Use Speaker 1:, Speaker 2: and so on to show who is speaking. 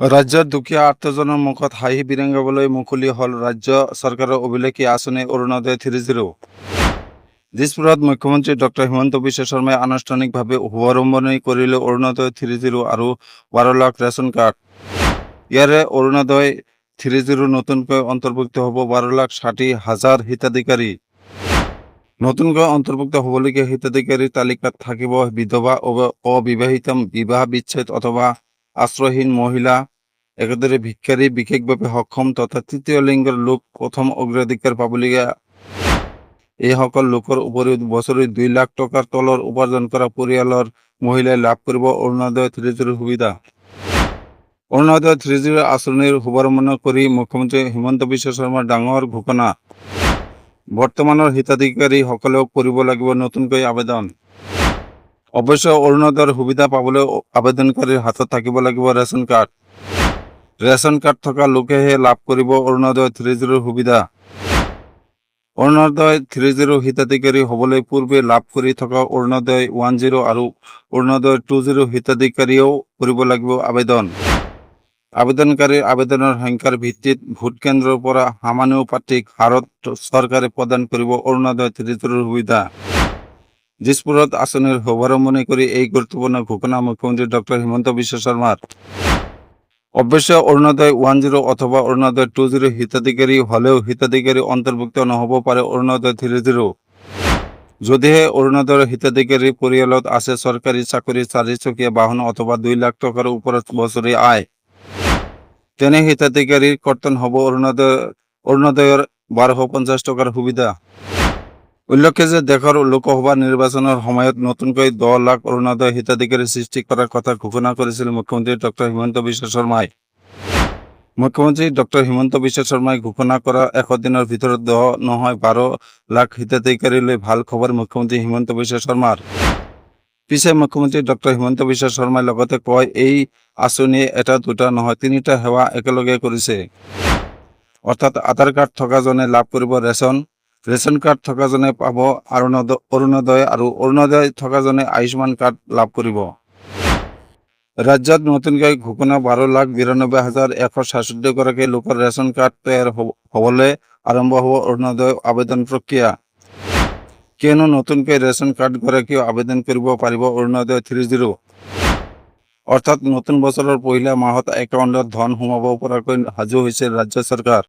Speaker 1: ৰাজ্যৰ দুখীয়া আৰ্তজনৰ মুখত হাঁহি বিৰিঙাবলৈ মুকলি হ'ল ৰাজ্য চৰকাৰৰ অভিলেখী আঁচনি অৰুণোদয় ৩.০। দিছপুৰত মুখ্যমন্ত্ৰী ডক্টৰ হিমন্ত বিশ্ব শৰ্মাই আনুষ্ঠানিকভাৱে শুভাৰম্ভণি কৰিলে অৰুণোদয় ৩.০ আৰু ১২ লাখ ৰেচন কাৰ্ড। ইয়াৰে অৰুণোদয় ৩.০ নতুনকৈ অন্তৰ্ভুক্ত হ'ব ১২,৬০,০০০ হিতাধিকাৰী। নতুনকৈ অন্তৰ্ভুক্ত হ'বলগীয়া হিতাধিকাৰীৰ তালিকাত থাকিব বিধৱা, অবিবাহিতা, বিবাহ বিচ্ছেদ অথবা আশ্ৰয়হীন মহিলা, একেদৰে ভিক্ষাৰী, বিশেষভাৱে সক্ষম তথা তৃতীয় লিংগৰ লোক প্ৰথম অগ্ৰাধিকাৰ পাবলগীয়া। এইসকল লোকৰ উপৰিও বছৰি ২ লাখ টকাৰ তলৰ উপাৰ্জন কৰা পৰিয়ালৰ মহিলাই লাভ কৰিব অৰুণোদয় ৩.০ সুবিধা। অৰুণোদয় ৩.০ আঁচনিৰ শুভাৰম্ভ কৰি মুখ্যমন্ত্ৰী হিমন্ত বিশ্ব শৰ্মাৰ ডাঙৰ ঘোষণা। বৰ্তমানৰ হিতাধিকাৰীসকলেও কৰিব লাগিব নতুনকৈ আবেদন। অৱশ্যে অৰুণোদয়ৰ সুবিধা পাবলৈ আবেদনকাৰীৰ হাতত থাকিব লাগিব ৰেচন কাৰ্ড। ৰেচন কাৰ্ড থকা লোকেহে লাভ কৰিব অৰুণোদয় ৩.০ সুবিধা। অৰুণোদয় ৩.০ হিতাধিকাৰী হ'বলৈ পূৰ্বে লাভ কৰি থকা অৰুণোদয় ১.০ আৰু অৰুণোদয় ২.০ হিতাধিকাৰীয়েও কৰিব লাগিব আবেদন। আবেদনকাৰীৰ আবেদনৰ সংখ্যাৰ ভিত্তিত ভোট কেন্দ্ৰৰ পৰা সমানুপাতিক হাৰত চৰকাৰে প্ৰদান কৰিব অৰুণোদয় ৩.০ সুবিধা। দিছপুৰত আঁচনিৰ শুভাৰম্ভণি কৰি এই গুৰুত্বপূৰ্ণ ঘোষণা মুখ্যমন্ত্ৰী ডক্টৰ হিমন্ত বিশ্ব শৰ্মাৰ। অৱশ্যে অৰুণোদয় ১.০ অথবা অৰুণোদয় ২.০ হিতাধিকাৰী হ'লেও হিতাধিকাৰী অন্তৰ্ভুক্ত নহ'ব পাৰে অৰুণোদয় ৩.০। যদিহে অৰুণোদয়ৰ হিতাধিকাৰীৰ পৰিয়ালত আছে চৰকাৰী চাকৰি, ৪চকীয়া বাহন অথবা ২ লাখ টকাৰ ওপৰত বছৰি আয়, তেনে হিতাধিকাৰীৰ কৰ্তন হ'ব অৰুণোদয়ৰ ১২৫০ টকাৰ সুবিধা। উল্লেখ্য যে দেশৰ লোকসভা নিৰ্বাচনৰ সময়ত নতুনকৈ ১০ লাখ অৰুণোদয় হিতাধিকাৰী সৃষ্টি কৰাৰ কথা ঘোষণা কৰিছিল মুখ্যমন্ত্ৰী ডক্টৰ হিমন্ত বিশ্ব শৰ্মাই। মুখ্যমন্ত্ৰী ডক্টৰ হিমন্ত বিশ্ব শৰ্মাই ঘোষণা কৰা ১০০ দিনৰ ভিতৰত ১০ নহয় ১২ লাখ হিতাধিকাৰীলৈ ভাল খবৰ মুখ্যমন্ত্ৰী হিমন্ত বিশ্ব শৰ্মাৰ। পিছে মুখ্যমন্ত্ৰী ডক্টৰ হিমন্ত বিশ্ব শৰ্মাই লগতে কয়, এই আঁচনিয়ে এটা দুটা নহয় ৩টা সেৱা একেলগে কৰিছে। অৰ্থাৎ আধাৰ কাৰ্ড থকাজনে লাভ কৰিব ৰেচন কাৰ্ড থকাজনে পাব অৰুণোদয় আৰু অৰুণোদয় থকাজনে আয়ুষ্মান কাৰ্ড লাভ কৰিব। ৰাজ্যত নতুনকৈ ঘোষণা ১২,৯২,১৬৭ গৰাকী লোকৰ ৰেচন কাৰ্ড তৈয়াৰ হ'বলৈ আৰম্ভ হ'ব অৰুণোদয় আবেদন প্ৰক্ৰিয়া। কিয়নো নতুনকৈ ৰেচন কাৰ্ডগৰাকীও আবেদন কৰিব পাৰিব অৰুণোদয় ৩.০। অৰ্থাৎ নতুন বছৰৰ পহিলা মাহত একাউণ্টত ধন সোমাব পৰাকৈ সাজু হৈছে ৰাজ্য চৰকাৰ।